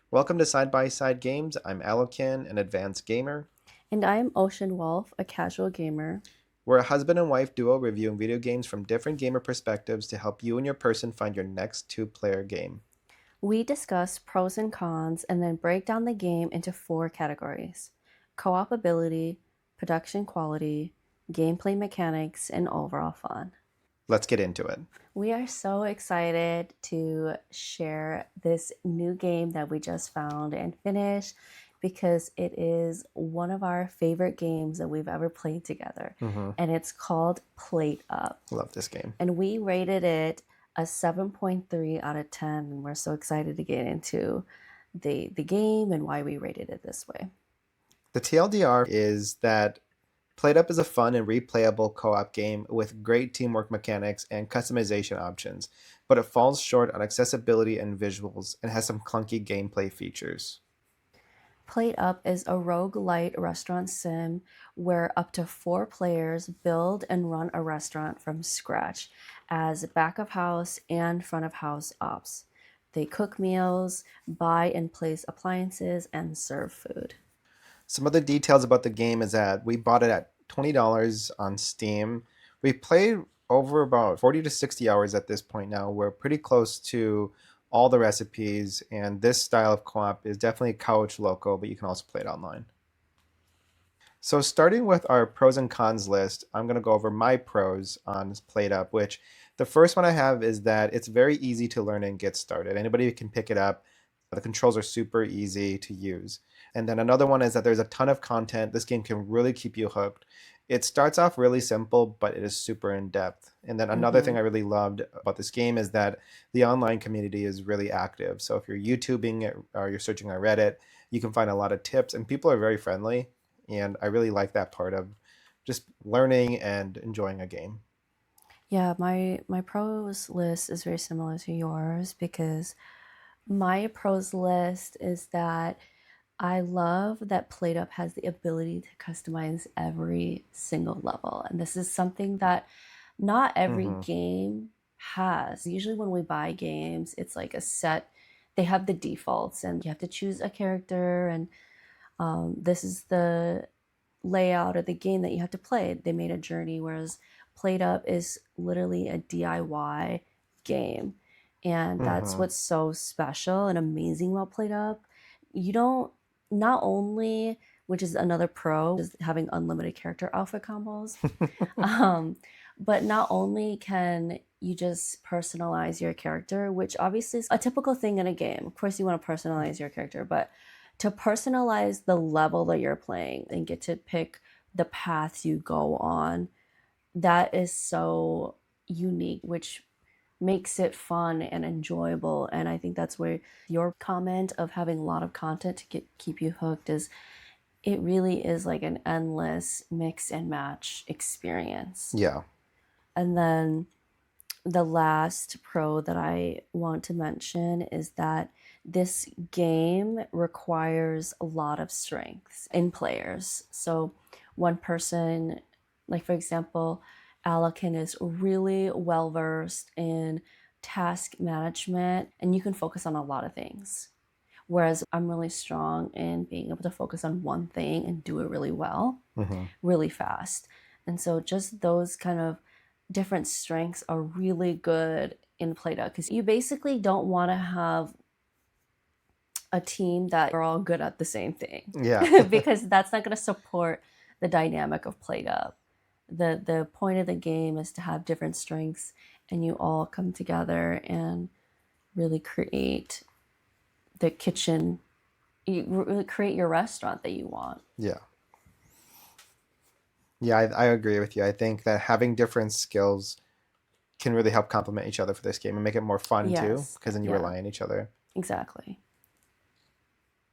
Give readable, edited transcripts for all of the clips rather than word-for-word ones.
Welcome to Side by Side Games. I'm Alokin, an advanced gamer. And I'm Oceanwolv, a casual gamer. We're a husband and wife duo reviewing video games from different gamer perspectives to help you and your person find your next two-player game. We discuss pros and cons and then break down the game into four categories: co op ability, production quality, gameplay mechanics, and overall fun. Let's get into it. We are so excited to share this new game that we just found and finished because it is one of our favorite games that we've ever played together. hmm And it's called PlateUp. Love this game. And we rated it a 7.3 out of 10. And we're so excited to get into the game and why we rated it this way. The TLDR is that PlateUp is a fun and replayable co-op game with great teamwork mechanics and customization options, but it falls short on accessibility and visuals and has some clunky gameplay features. PlateUp is a roguelite restaurant sim where up to four players build and run a restaurant from scratch as back of house and front of house ops. They cook meals, buy and place appliances, and serve food. Some other details about the game is that we bought it at $20 on Steam. We played over about 40 to 60 hours at this point now. We're pretty close to all the recipes, and this style of co-op is definitely couch local, but you can also play it online. So starting with our pros and cons list, I'm going to go over my pros on PlateUp, which the first one I have is that it's very easy to learn and get started. Anybody can pick it up. The controls are super easy to use. And then another one is that there's a ton of content. This game can really keep you hooked. It starts off really simple, but it is super in depth. And then another thing Mm-hmm. I really loved about this game is that the online community is really active. So if you're YouTubing it or you're searching on Reddit, you can find a lot of tips, and people are very friendly. And I really like that part of just learning and enjoying a game. Yeah, my pros list is very similar to yours because my pros list is that I love that PlateUp has the ability to customize every single level. And this is something that not every hmm game has. Usually, when we buy games, it's like a set, they have the defaults, and you have to choose a character, and this is the layout of the game that you have to play. They made a journey, whereas PlateUp is literally a DIY game. And that's hmm what's so special and amazing about PlateUp. You don't, not only, which is another pro, is having unlimited character outfit combos, um, but not only can you just personalize your character, which obviously is a typical thing in a game. Of course, you want to personalize your character, but to personalize the level that you're playing and get to pick the paths you go on, that is so unique, which makes it fun and enjoyable. And I think that's where your comment of having a lot of content to keep you hooked is, it really is like an endless mix and match experience. Yeah. And then the last pro that I want to mention is that this game requires a lot of strengths in players. So, one person, like for example, Alokin is really well versed in task management and you can focus on a lot of things. Whereas I'm really strong in being able to focus on one thing and do it really well, hmm really fast. And so just those kind of different strengths are really good in Play-Doh because you basically don't want to have a team that are all good at the same thing Yeah. because that's not going to support the dynamic of Play-Doh. The point of the game is to have different strengths and you all come together and really create the kitchen, you really create your restaurant that you want. Yeah. Yeah, I agree with you. I think that having different skills can really help complement each other for this game and make it more fun too, Yes. because then you Yeah, rely on each other. exactly.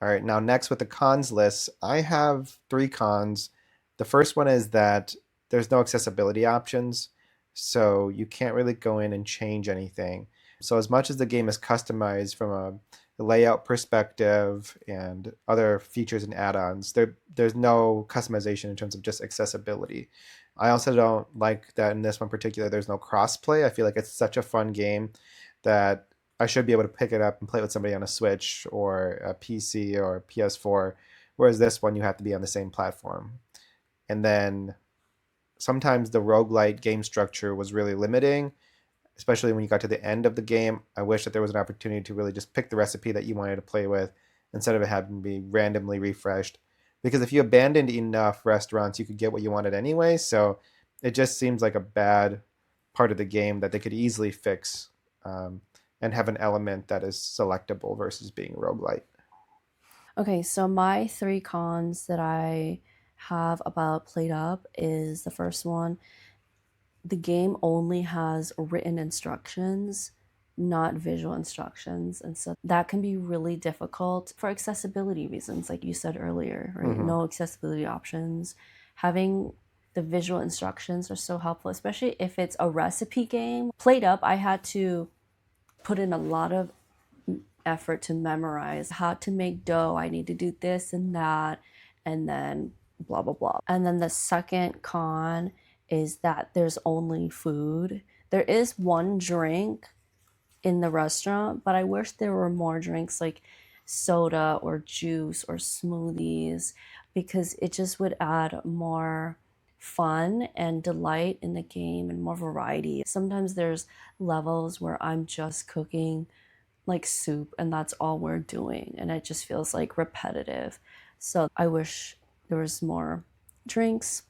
All right, now next with the cons list, I have three cons. The first one is that there's no accessibility options, so you can't really go in and change anything. So as much as the game is customized from a layout perspective and other features and add-ons, there's no customization in terms of just accessibility. I also don't like that in this one particular, there's no crossplay. I feel like it's such a fun game that I should be able to pick it up and play with somebody on a Switch or a PC or PS4. Whereas this one, you have to be on the same platform. And then sometimes the roguelite game structure was really limiting, especially when you got to the end of the game. I wish that there was an opportunity to really just pick the recipe that you wanted to play with instead of it having to be randomly refreshed. Because if you abandoned enough restaurants, you could get what you wanted anyway. So it just seems like a bad part of the game that they could easily fix, um, and have an element that is selectable versus being roguelite. Okay, so my three cons that I have about PlateUp is the first one, the game only has written instructions, not visual instructions. And so that can be really difficult for accessibility reasons, like you said earlier, right? Mm-hmm. No accessibility options. Having the visual instructions are so helpful, especially if it's a recipe game. PlateUp, I had to put in a lot of effort to memorize how to make dough. I need to do this and that, and then blah, blah, blah. And then the second con is that there's only food. There is one drink in the restaurant, but I wish there were more drinks like soda or juice or smoothies because it just would add more fun and delight in the game and more variety. Sometimes there's levels where I'm just cooking like soup and that's all we're doing and it just feels like repetitive. So I wish there was more drinks.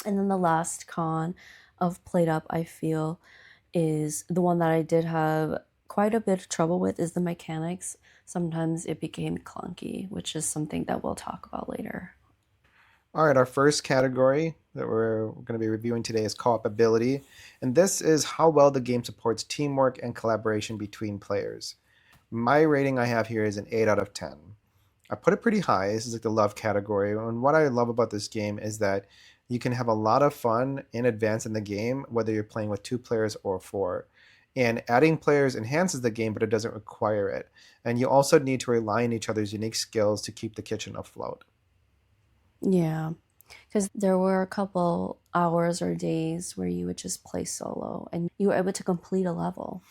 And then the last con of PlateUp I feel is the one that I did have quite a bit of trouble with is the mechanics. Sometimes it became clunky, which is something that we'll talk about later. All right, our first category that we're going to be reviewing today is co-op ability, and this is how well the game supports teamwork and collaboration between players. My rating I have here is an 8 out of 10. I put it pretty high. This is like the love category. And what I love about this game is that you can have a lot of fun in advance in the game, whether you're playing with two players or four. And adding players enhances the game, but it doesn't require it. And you also need to rely on each other's unique skills to keep the kitchen afloat. Yeah, because there were a couple hours or days where you would just play solo and you were able to complete a level.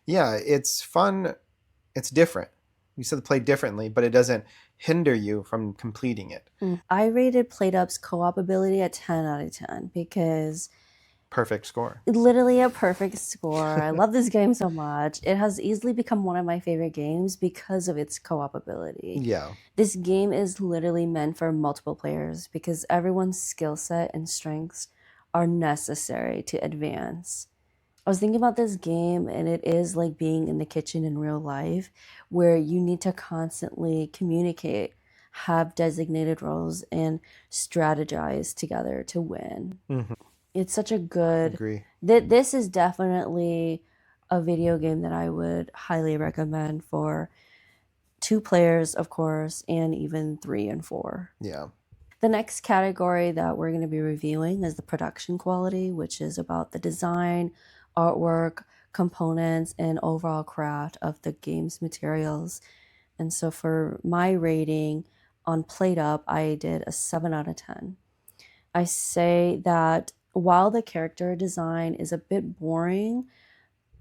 Yeah, it's fun. It's different. You said play differently, but it doesn't hinder you from completing it. I rated PlateUp's co-op ability a 10 out of 10 because Perfect score. literally a perfect score. I love this game so much. It has easily become one of my favorite games because of its co-op ability. Yeah. This game is literally meant for multiple players because everyone's skill set and strengths are necessary to advance. I was thinking about this game, and it is like being in the kitchen in real life where you need to constantly communicate, have designated roles, and strategize together to win. Hmm. It's such a good. Agree. This is definitely a video game that I would highly recommend for two players, of course, and even three and four. Yeah. The next category that we're going to be reviewing is the production quality, which is about the design, artwork, components, and overall craft of the game's materials. And so for my rating on PlateUp, I did a 7 out of 10. I say that while the character design is a bit boring,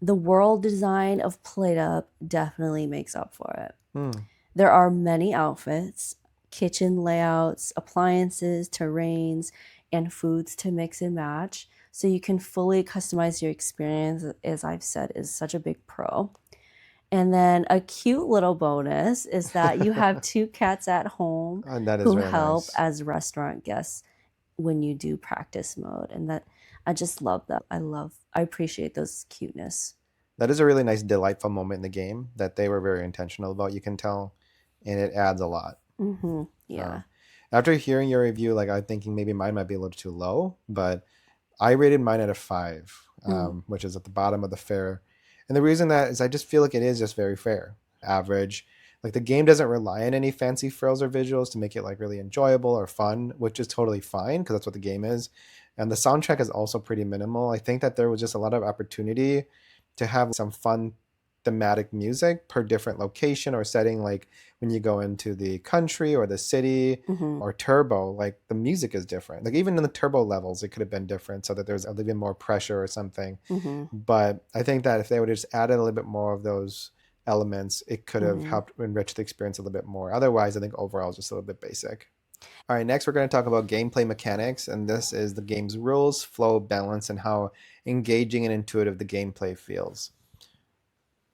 the world design of PlateUp definitely makes up for it. Mm. There are many outfits, kitchen layouts, appliances, terrains, and foods to mix and match. So you can fully customize your experience, as I've said, is such a big pro. And then a cute little bonus is that you have two cats at home And that is who very help nice. as restaurant guests when you do practice mode. And that I just love that. I appreciate those cuteness. That is a really nice, delightful moment in the game that they were very intentional about, you can tell, and it adds a lot. Mm-hmm. Yeah. Um, After hearing your review, like I'm thinking maybe mine might be a little too low, but I rated mine at a 5, Mm. which is at the bottom of the fair. And the reason that is I just feel like it is just very fair, average. Like the game doesn't rely on any fancy frills or visuals to make it like really enjoyable or fun, which is totally fine because that's what the game is. And the soundtrack is also pretty minimal. I think that there was just a lot of opportunity to have some fun thematic music per different location or setting, like when you go into the country or the city Mm-hmm. or turbo, like the music is different. Like even in the turbo levels it could have been different so that there's a little bit more pressure or something. Mm-hmm. But I think that if they would have just added a little bit more of those elements, it could have Mm-hmm. helped enrich the experience a little bit more. Otherwise, I think overall it's just a little bit basic. All right, next we're going to talk about gameplay mechanics, and this is the game's rules, flow, balance, and how engaging and intuitive the gameplay feels.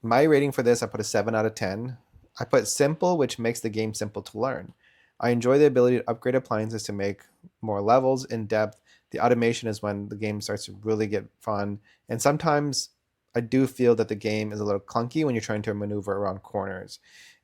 My rating for this, I put a 7 out of 10. I put simple, which makes the game simple to learn. I enjoy the ability to upgrade appliances to make more levels in depth. The automation is when the game starts to really get fun. And sometimes I do feel that the game is a little clunky when you're trying to maneuver around corners.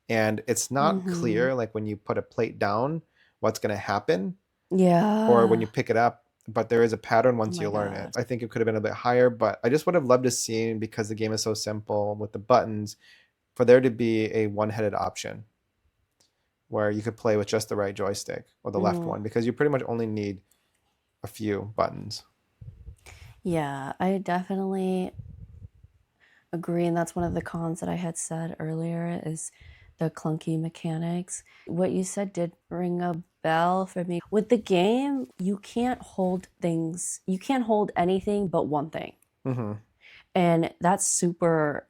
And it's not Mm-hmm. clear, like when you put a plate down, what's going to happen, or when Yeah. you pick it up, but there is a pattern Oh once my you learn it. God. I think it could have been a bit higher, but I just would have loved to see, because the game is so simple with the buttons, for there to be a one-headed option where you could play with just the right joystick or the left Mm. one, because you pretty much only need a few buttons. Yeah, I definitely agree, and that's one of the cons that I had said earlier is the clunky mechanics. What you said did ring a bell for me. With the game, you can't hold things, you can't hold anything but one thing. Mm-hmm. And that's super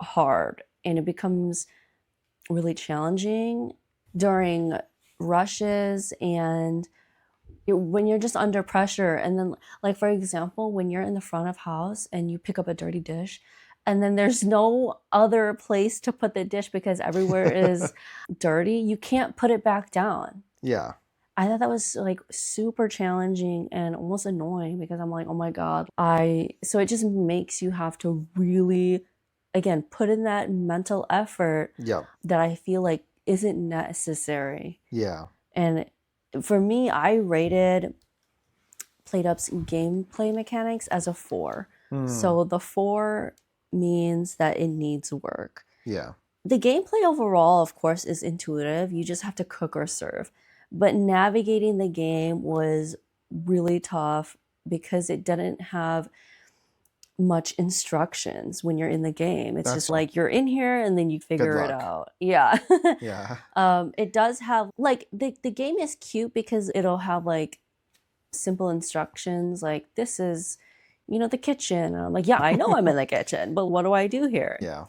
hard. And it becomes really challenging during rushes and when you're just under pressure. And then, like, for example, when you're in the front of house and you pick up a dirty dish, and then there's no other place to put the dish because everywhere is dirty, you can't put it back down. Yeah. I thought that was like super challenging and almost annoying because I'm like, oh my God. So it just makes you have to really, again, put in that mental effort Yep. that I feel like isn't necessary. Yeah. And for me, I rated PlateUp's gameplay mechanics as a 4. Mm. So the 4 means that it needs work. Yeah. The gameplay overall, of course, is intuitive. You just have to cook or serve. But navigating the game was really tough because it didn't have much instructions when you're in the game. It's That's just true. like you're in here and then you Good figure it luck. out. Yeah. Yeah. It does have like the game is cute because it'll have like simple instructions like this is the kitchen. And I'm like, yeah, I know I'm in the kitchen, but what do I do here? Yeah.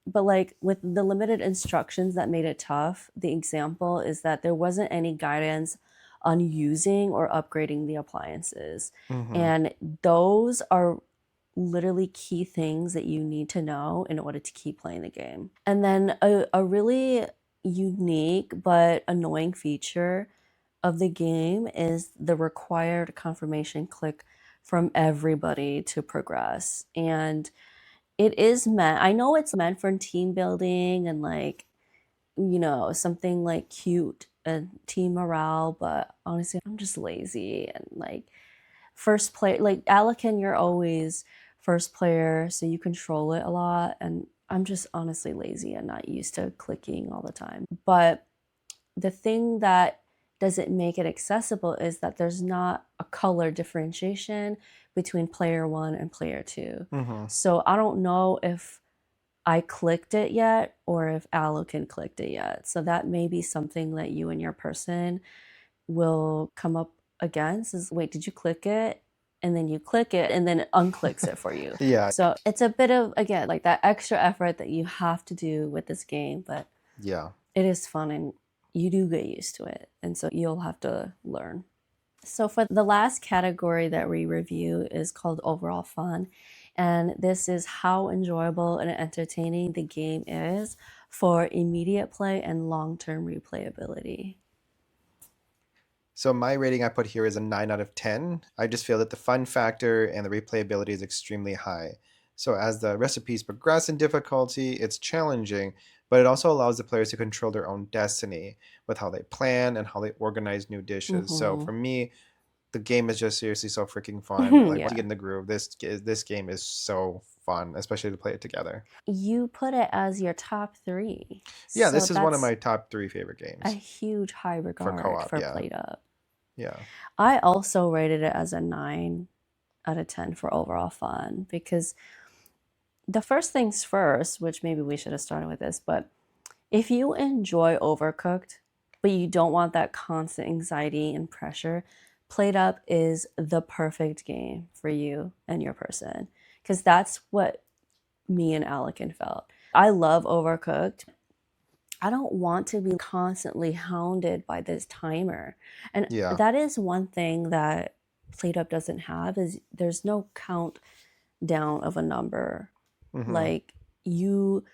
But like with the limited instructions that made it tough, the example is that there wasn't any guidance on using or upgrading the appliances. Mm-hmm. And those are literally key things that you need to know in order to keep playing the game. And then a really unique but annoying feature of the game is the required confirmation click from everybody to progress. And it is meant, I know it's meant for team building and like, something like cute and team morale, but honestly, I'm just lazy and like first player, like Alokin, you're always first player, so you control it a lot. And I'm just honestly lazy and not used to clicking all the time. But the thing that doesn't make it accessible is that there's not a color differentiation between player one and player two. Mm-hmm. So I don't know if I clicked it yet or if Alokin clicked it yet. So that may be something that you and your person will come up against is wait, did you click it? And then you click it and then it unclicks it for you. Yeah. So it's a bit of, again, like that extra effort that you have to do with this game, but Yeah. it is fun and you do get used to it. And so you'll have to learn. So for the last category that we review is called overall fun. And this is how enjoyable and entertaining the game is for immediate play and long-term replayability. So my rating I put here is a 9 out of 10. I just feel that the fun factor and the replayability is extremely high. So as the recipes progress in difficulty, it's challenging, but it also allows the players to control their own destiny with how they plan and how they organize new dishes. So Mm-hmm. for me, the game is just seriously so freaking fun. Like once you Yeah. get in the groove, this game is so fun, especially to play it together. You put it as your top 3. Yeah, So this is one of that's my top 3 favorite a games huge high for regard co-op. for Yeah. PlateUp. Yeah. I also rated it as a 9 out of 10 for overall fun because the first things first, which maybe we should have started with this, but if you enjoy Overcooked, but you don't want that constant anxiety and pressure, PlateUp is the perfect game for you and your person. Because that's what me and Alokin felt. I love Overcooked. I don't want to be constantly hounded by this timer. And Yeah. that is one thing that PlateUp doesn't have is there's no countdown of a number. Mm-hmm. Like you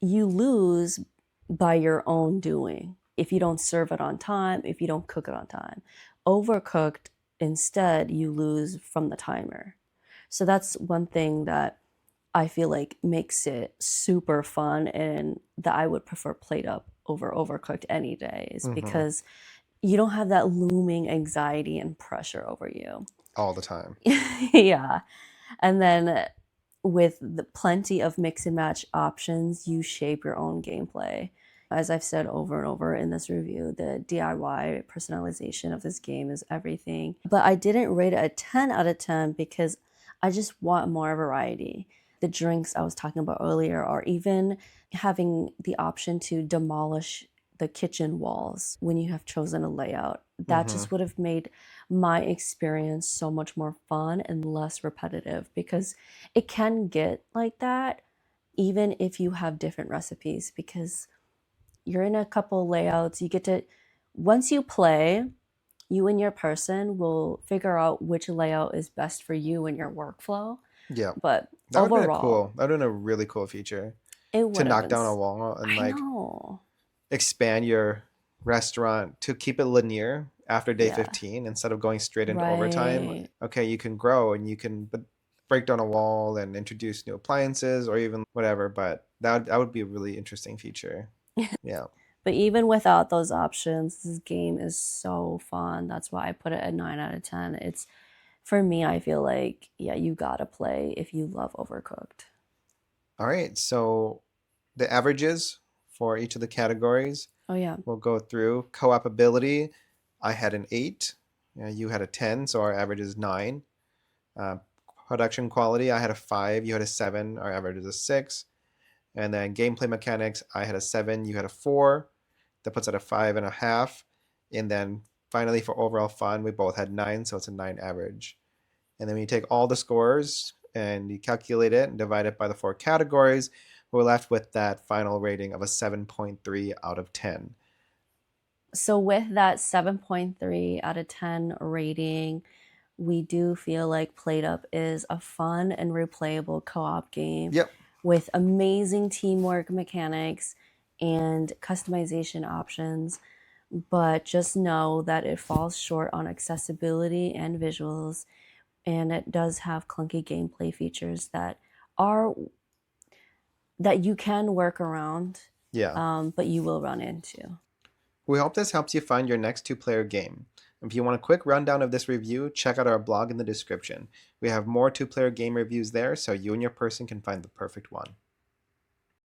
you lose by your own doing if you don't serve it on time, if you don't cook it on time. Overcooked, instead, you lose from the timer. So that's one thing that I feel like makes it super fun and that I would prefer PlateUp over Overcooked any day is Mm-hmm. because you don't have that looming anxiety and pressure over you. All the time. Yeah. And then with the plenty of mix and match options, you shape your own gameplay. As I've said over and over in this review, the DIY personalization of this game is everything. But I didn't rate it a 10 out of 10 because I just want more variety. The drinks I was talking about earlier, or even having the option to demolish the kitchen walls when you have chosen a layout. That Mm-hmm. just would have made my experience so much more fun and less repetitive because it can get like that even if you have different recipes because you're in a couple layouts you get to once you play you and your person will figure out which layout is best for you and your workflow Yeah. but That would have been a overall cool. That would have been a really cool feature it to would have knock been down a wall and I like know expand your restaurant to keep it linear after day yeah 15 instead of going straight into overtime. right Okay, you can grow and you can break down a wall and introduce new appliances or even whatever, but that would be a really interesting feature. Yeah. but even without those options this game is so fun that's why I put it at 9 out of 10 it's for me I feel like yeah you gotta play if you love Overcooked. All right. So the averages for each of the categories Oh yeah. we'll go through. Co-op ability, I had an 8. You had a 10, so our average is 9. Uh, Production quality, I had a 5, you had a 7, our average is a 6. And then gameplay mechanics, I had a 7, you had a 4. That puts it at a 5.5. And then finally for overall fun, we both had 9, so it's a 9 average. And then when you take all the scores and you calculate it and divide it by the 4 categories, we're left with that final rating of a 7.3 out of 10. So with that 7.3 out of 10 rating, we do feel like PlateUp is a fun and replayable co-op game Yep. with amazing teamwork mechanics and customization options. But just know that it falls short on accessibility and visuals, and it does have clunky gameplay features are that you can work around, Yeah. but you will run into. We hope this helps you find your next two-player game. If you want a quick rundown of this review, check out our blog in the description. We have more two-player game reviews there so you and your person can find the perfect one.